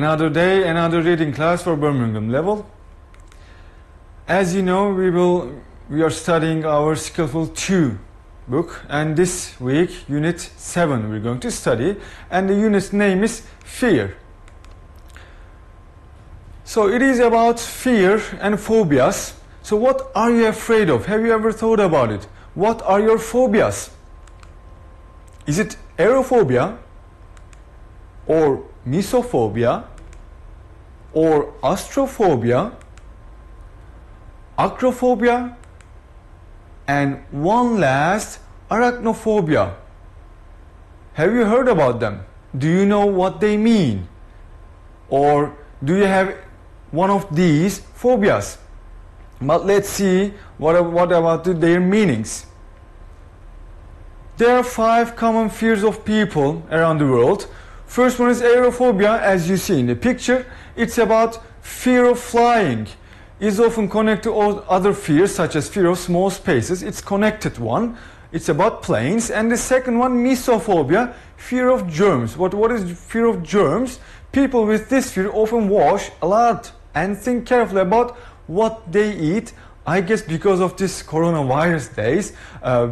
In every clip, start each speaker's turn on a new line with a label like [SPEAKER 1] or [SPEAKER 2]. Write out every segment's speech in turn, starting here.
[SPEAKER 1] Another day, another reading class for Birmingham level. As you know, we are studying our Skillful 2 book, and this week, Unit 7 we're going to study, and the unit's name is Fear. So it is about fear and phobias. So what are you afraid of? Have you ever thought about it? What are your phobias? Is it aerophobia, or mesophobia, or astrophobia, acrophobia, and one last, arachnophobia? Have you heard about them? Do you know what they mean? Or do you have one of these phobias? But let's see what about their meanings. There are 5 common fears of people around the world. First one is aerophobia, as you see in the picture. It's about fear of flying. It's often connected to other fears, such as fear of small spaces. It's connected one. It's about planes. And the second one, mesophobia, fear of germs. What is fear of germs? People with this fear often wash a lot and think carefully about what they eat. I guess because of this coronavirus days,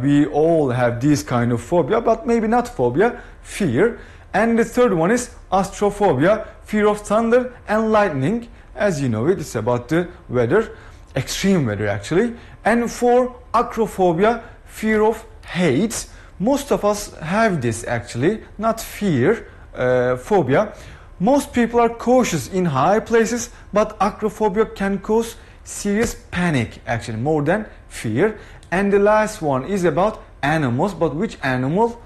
[SPEAKER 1] we all have this kind of phobia, but maybe not phobia, fear. And the third one is astrophobia, fear of thunder and lightning. As you know, it's about the weather, extreme weather actually. And for acrophobia, fear of heights. Most of us have this actually, not fear, phobia. Most people are cautious in high places, but acrophobia can cause serious panic, actually, more than fear. And the last one is about animals, but which animal?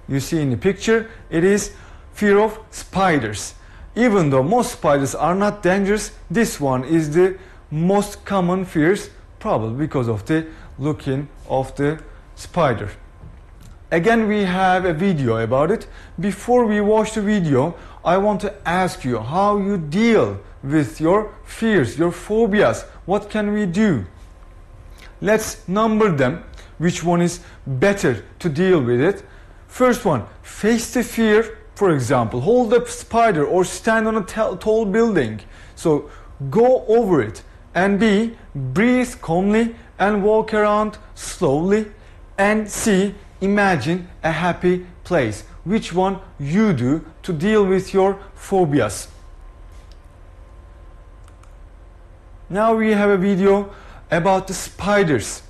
[SPEAKER 1] You see in the picture, it is fear of spiders. Even though most spiders are not dangerous, this one is the most common fears, probably because of the looking of the spider. Again, we have a video about it. Before we watch the video, I want to ask you how you deal with your fears, your phobias. What can we do? Let's number them. Which one is better to deal with it? First one, face the fear. For example, hold a spider or stand on a tall building. So go over it. And B, breathe calmly and walk around slowly. And C, imagine a happy place. Which one you do to deal with your phobias? Now we have a video about the spiders.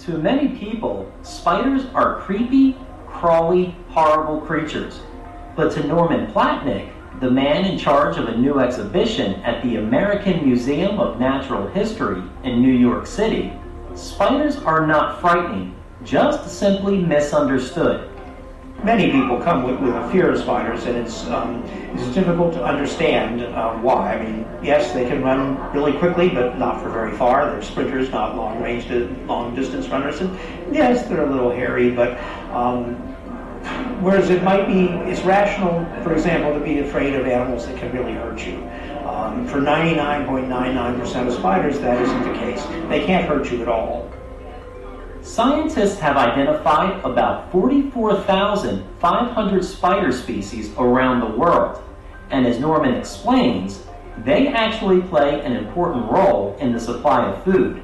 [SPEAKER 2] To many people, spiders are creepy, crawly, horrible creatures. But to Norman Platnick, the man in charge of a new exhibition at the American Museum of Natural History in New York City, spiders are not frightening, just simply misunderstood.
[SPEAKER 3] Many people come with a fear of spiders, and it's difficult to understand why. I mean, yes, they can run really quickly, but not for very far. They're sprinters, not long-distance runners. And yes, they're a little hairy, but whereas it's rational, for example, to be afraid of animals that can really hurt you. For 99.99% of spiders, that isn't the case. They can't hurt you at all.
[SPEAKER 2] Scientists have identified about 44,500 spider species around the world, and as Norman explains, they actually play an important role in the supply of food.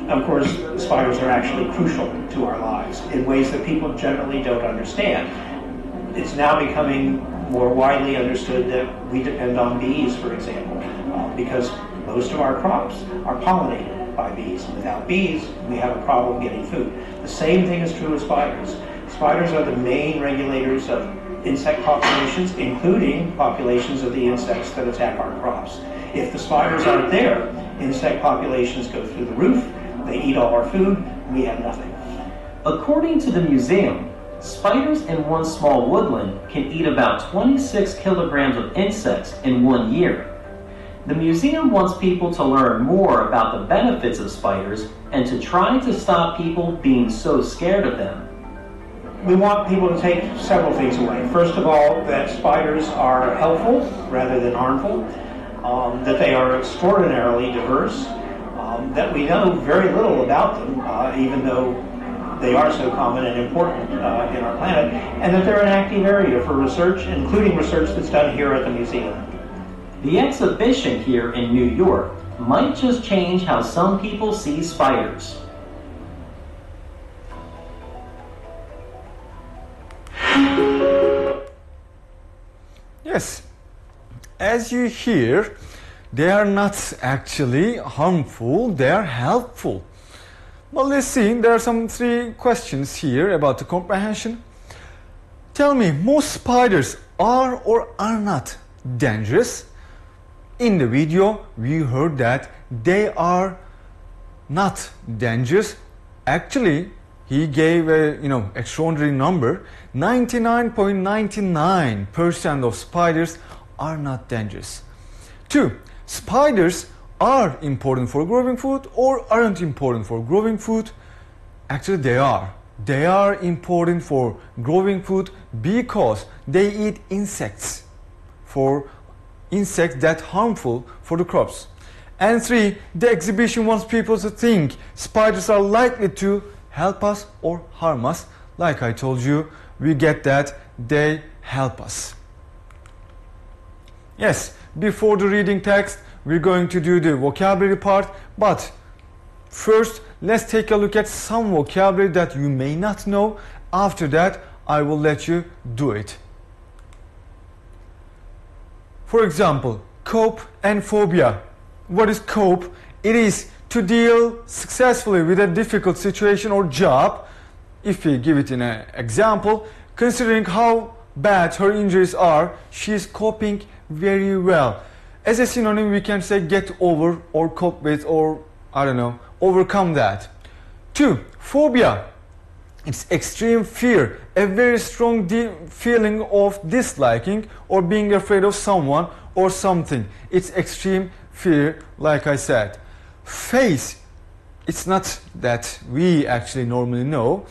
[SPEAKER 3] Of course, spiders are actually crucial to our lives in ways that people generally don't understand. It's now becoming more widely understood that we depend on bees, for example, because most of our crops are pollinated by bees. Without bees, we have a problem getting food. The same thing is true with spiders. Spiders are the main regulators of insect populations, including populations of the insects that attack our crops. If the spiders aren't there, insect populations go through the roof, they eat all our food, we have nothing.
[SPEAKER 2] According to the museum, spiders in one small woodland can eat about 26 kilograms of insects in 1 year. The museum wants people to learn more about the benefits of spiders and to try to stop people being so scared of them.
[SPEAKER 3] We want people to take several things away. First of all, that spiders are helpful rather than harmful, that they are extraordinarily diverse, that we know very little about them, even though they are so common and important in our planet, and that they're an active area for research, including research that's done here at the museum.
[SPEAKER 2] The exhibition here in New York might just change how some people see spiders.
[SPEAKER 1] Yes, as you hear, they are not actually harmful, they are helpful. Well, let's see, there are some 3 questions here about the comprehension. Tell me, most spiders are or are not dangerous? In the video, we heard that they are not dangerous. Actually, he gave a extraordinary number. 99.99% of spiders are not dangerous. 2. Spiders are important for growing food or aren't important for growing food. Actually, they are. They are important for growing food because they eat insects, for insects that are harmful for the crops. And 3, the exhibition wants people to think spiders are likely to help us or harm us. Like I told you, we get that they help us. Yes, before the reading text, we're going to do the vocabulary part, but first let's take a look at some vocabulary that you may not know. After that, I will let you do it. For example, cope and phobia. What is cope? It is to deal successfully with a difficult situation or job. If we give it in an example, considering how bad her injuries are, she is coping very well. As a synonym, we can say get over or cope with or, I don't know, overcome that. 2. Phobia. It's extreme fear, a very strong feeling of disliking or being afraid of someone or something. It's extreme fear, like I said. Face, it's not that we actually normally know.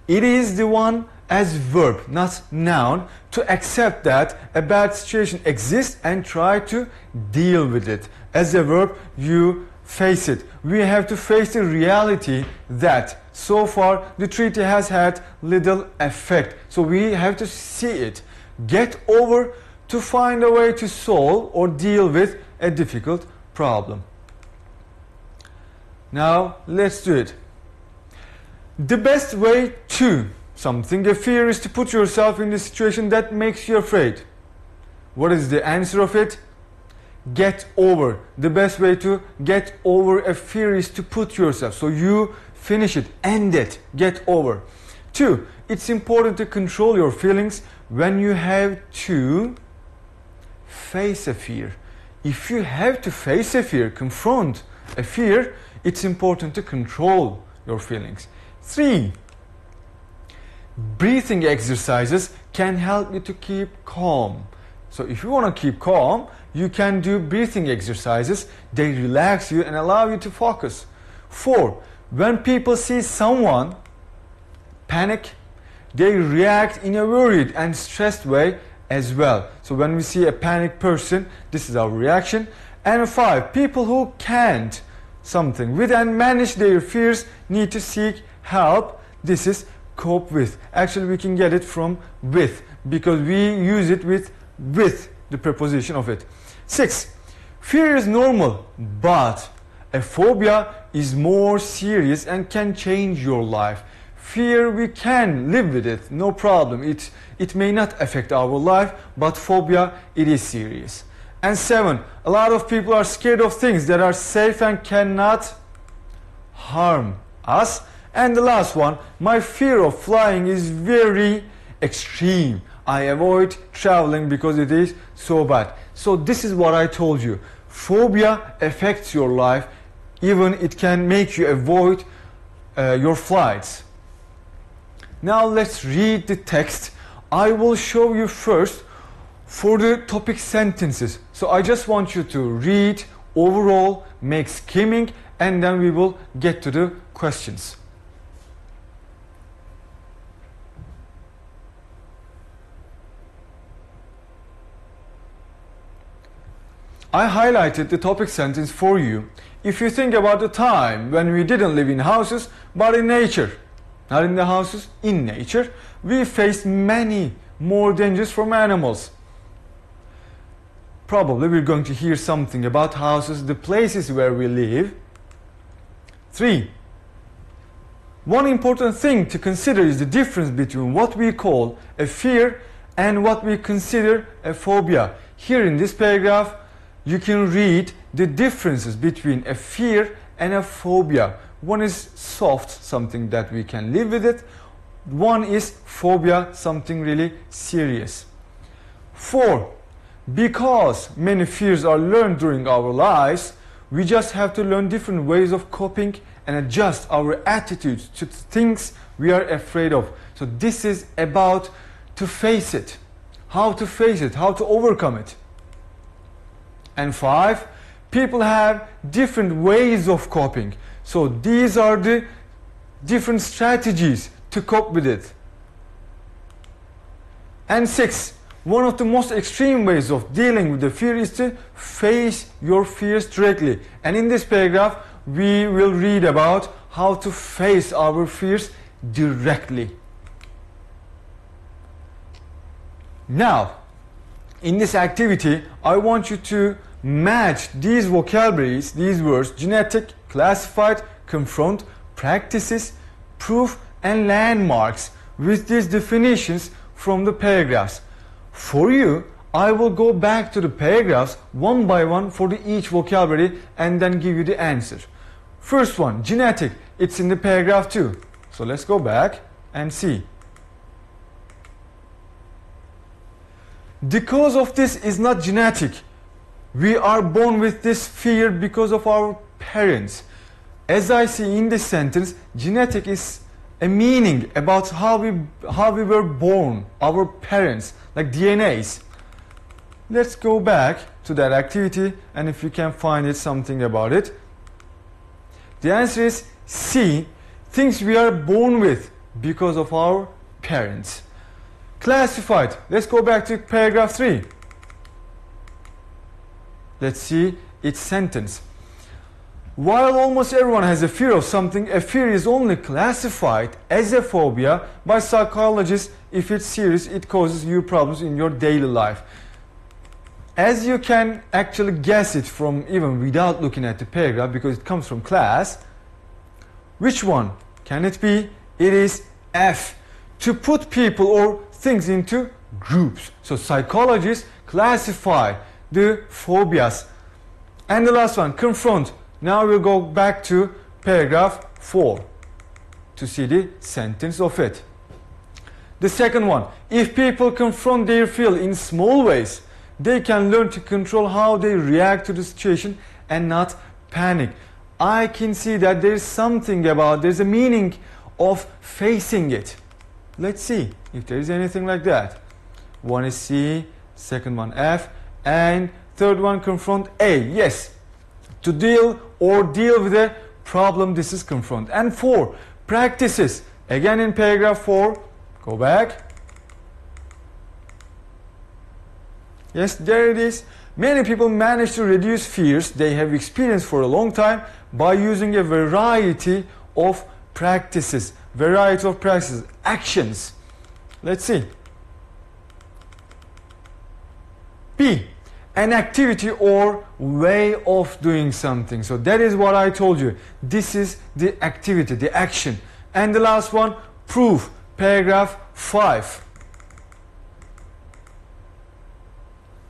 [SPEAKER 1] It is the one as verb, not noun, to accept that a bad situation exists and try to deal with it. As a verb, you face it. We have to face the reality that so far the treaty has had little effect. So we have to see it. Get over, to find a way to solve or deal with a difficult problem. Now let's do it. The best way to something, a fear, is to put yourself in a situation that makes you afraid. What is the answer of it? Get over. The best way to get over a fear is to put yourself. So you finish it, end it, get over. 2. It's important to control your feelings when you have to face a fear. If you have to face a fear, confront a fear, it's important to control your feelings. 3. Breathing exercises can help you to keep calm. So if you want to keep calm, you can do breathing exercises. They relax you and allow you to focus. 4. When people see someone panic, they react in a worried and stressed way as well. So when we see a panicked person, this is our reaction. And 5. People who can't something with and manage their fears need to seek help. This is cope with. Actually, we can get it from with because we use it with the preposition of it. 6. Fear is normal, but a phobia is more serious and can change your life. Fear, we can live with it, no problem. It may not affect our life, but phobia, it is serious. And 7. A lot of people are scared of things that are safe and cannot harm us. And the last one, my fear of flying is very extreme. I avoid traveling because it is so bad. So this is what I told you. Phobia affects your life. Even it can make you avoid your flights. Now let's read the text. I will show you first for the topic sentences. So I just want you to read overall, make skimming, and then we will get to the questions. I highlighted the topic sentence for you. If you think about the time when we didn't live in houses but in nature, not in the houses, in nature, we faced many more dangers from animals. Probably we're going to hear something about houses, the places where we live. 3. One important thing to consider is the difference between what we call a fear and what we consider a phobia. Here in this paragraph, you can read the differences between a fear and a phobia. One is soft, something that we can live with it. One is phobia, something really serious. 4. Because many fears are learned during our lives, we just have to learn different ways of coping and adjust our attitudes to things we are afraid of. So this is about to face it, how to face it, how to overcome it. And 5, people have different ways of coping. So these are the different strategies to cope with it. And 6, one of the most extreme ways of dealing with the fear is to face your fears directly. And in this paragraph, we will read about how to face our fears directly. Now, in this activity, I want you to match these vocabularies, these words, genetic, classified, confront, practices, proof, and landmarks with these definitions from the paragraphs. For you, I will go back to the paragraphs one by one for each vocabulary and then give you the answer. First one, genetic, it's in the paragraph 2. So let's go back and see. The cause of this is not genetic. We are born with this fear because of our parents. As I see in this sentence, genetic is a meaning about how we were born, our parents, like DNAs. Let's go back to that activity, and if you can find it, something about it. The answer is C, things we are born with because of our parents. Classified, let's go back to paragraph 3. Let's see its sentence. While almost everyone has a fear of something, a fear is only classified as a phobia by psychologists if it's serious, it causes you problems in your daily life. As you can actually guess it from even without looking at the paragraph because it comes from class, which one can it be? It is F, to put people or things into groups. So psychologists classify the phobias. And the last one, confront. Now we'll go back to paragraph 4 to see the sentence of it. The second one, if people confront their fear in small ways, they can learn to control how they react to the situation and not panic. I can see that there's something about, there's a meaning of facing it. Let's see if there is anything like that. One is C, second one F, and third one confront A. Yes, to deal with a problem, this is confront. And 4, practices. Again in paragraph 4, go back. Yes, there it is. Many people manage to reduce fears they have experienced for a long time by using a variety of practices. Actions. Let's see. B, an activity or way of doing something. So that is what I told you. This is the activity, the action. And the last one, proof, paragraph 5.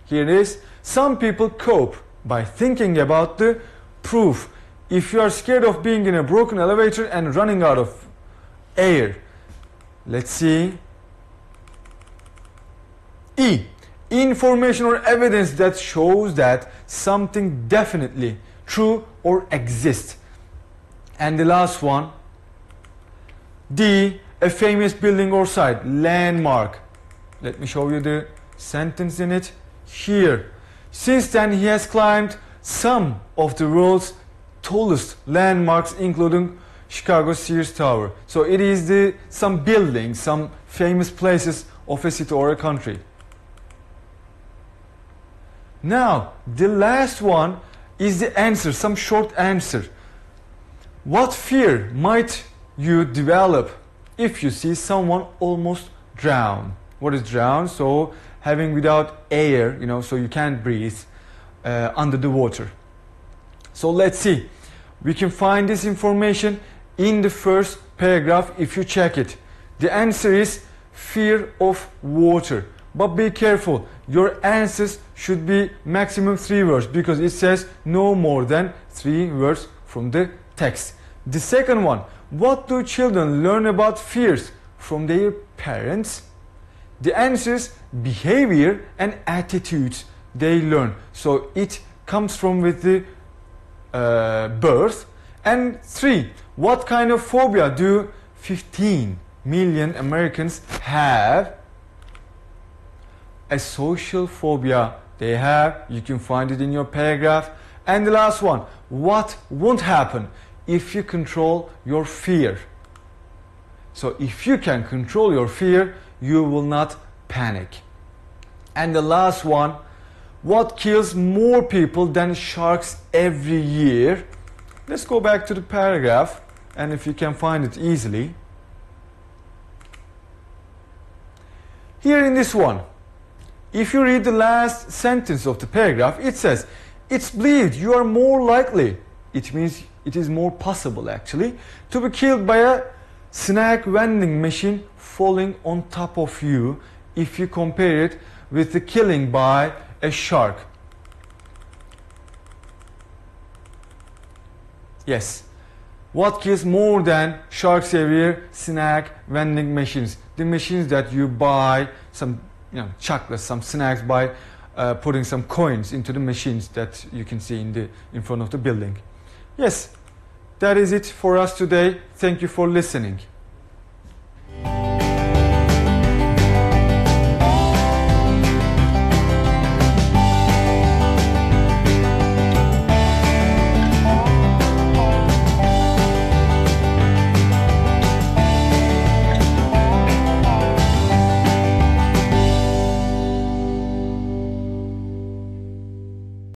[SPEAKER 1] Here it is. Some people cope by thinking about the proof. If you are scared of being in a broken elevator and running out of air. Let's see. E, information or evidence that shows that something definitely true or exists. And the last one, D, a famous building or site, landmark. Let me show you the sentence in it here. Since then, he has climbed some of the world's tallest landmarks, including Chicago Sears Tower. So it is some buildings, some famous places of a city or a country. Now, the last one is the answer, some short answer. What fear might you develop if you see someone almost drown? What is drown? So having without air, so you can't breathe under the water. So let's see. We can find this information in the first paragraph if you check it. The answer is fear of water. But be careful, your answers should be maximum 3 words because it says no more than 3 words from the text. The second one, what do children learn about fears from their parents? The answer is behavior and attitudes they learn. So it comes from with the birth. And 3, what kind of phobia do 15 million Americans have? A social phobia they have. You can find it in your paragraph. And the last one, what won't happen if you control your fear? So if you can control your fear, you will not panic. And the last one, what kills more people than sharks every year? Let's go back to the paragraph, and if you can find it easily. Here in this one, if you read the last sentence of the paragraph, it says, it's believed you are more likely, it means it is more possible actually, to be killed by a snack vending machine falling on top of you if you compare it with the killing by a shark. Yes. What kills more than sharks every year? Snack vending machines. The machines that you buy some chocolates, some snacks by putting some coins into the machines that you can see in front of the building. Yes, that is it for us today. Thank you for listening.